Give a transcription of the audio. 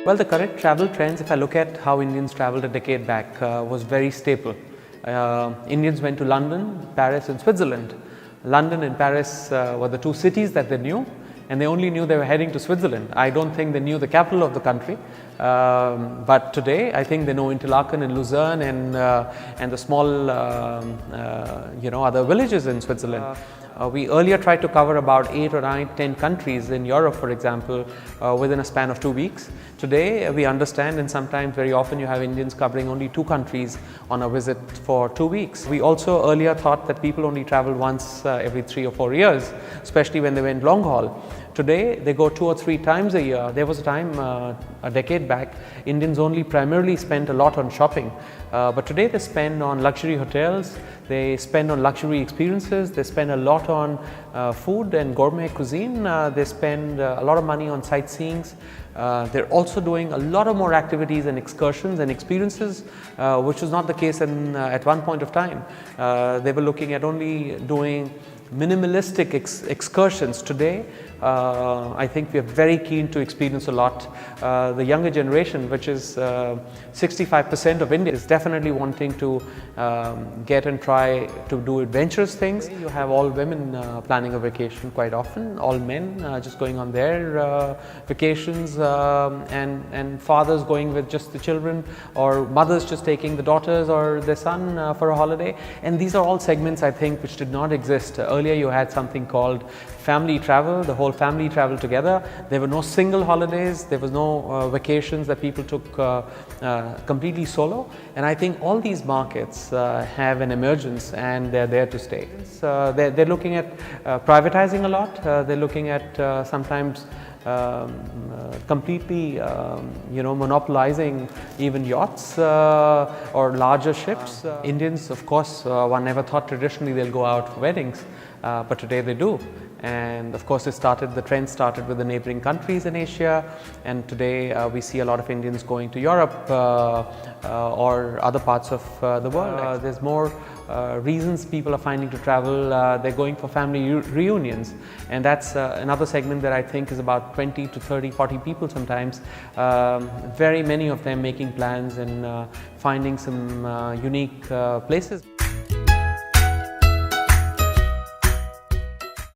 Well, the current travel trends, if I look at how Indians traveled a decade back, was very staple. Indians went to London, Paris and Switzerland. London and Paris were the two cities that they knew, and they only knew they were heading to Switzerland. I don't think they knew the capital of the country, but today I think they know Interlaken and Lucerne and the small other villages in Switzerland. We earlier tried to cover about 8 or 9, 10 countries in Europe, for example, within a span of 2 weeks. Today we understand, and sometimes very often you have Indians covering only 2 countries on a visit for 2 weeks. We also earlier thought that people only travel once every 3 or 4 years, especially when they went long haul. Today they go 2 or 3 times a year. There was a time a decade back, Indians only primarily spent a lot on shopping, but today they spend on luxury hotels, they spend on luxury experiences, they spend a lot on food and gourmet cuisine, they spend a lot of money on sightseeing. They're also doing a lot of more activities and excursions and experiences, which was not the case at one point of time. They were looking at only doing minimalistic excursions. Today I think we are very keen to experience a lot. The younger generation, which is 65% of India, is definitely wanting to get and try to do adventurous things. You have all women planning a vacation quite often, all men just going on their vacations, and fathers going with just the children, or mothers just taking the daughters or their son for a holiday. And these are all segments, I think, which did not exist. Earlier you had something called family travel, the whole family traveled together. There were no single holidays, there was no vacations that people took completely solo. And I think all these markets have an emergence, and they're there to stay. They're looking at privatizing a lot. They're looking at sometimes completely monopolizing even yachts or larger ships. Indians, of course, one never thought traditionally they'll go out for weddings, but today they do. And of course the trend started with the neighboring countries in Asia, and today we see a lot of Indians going to Europe or other parts of the world. There's more reasons people are finding to travel. They're going for family reunions, and that's another segment that I think is about 20 to 30, 40 people sometimes. Very many of them making plans and finding some unique places.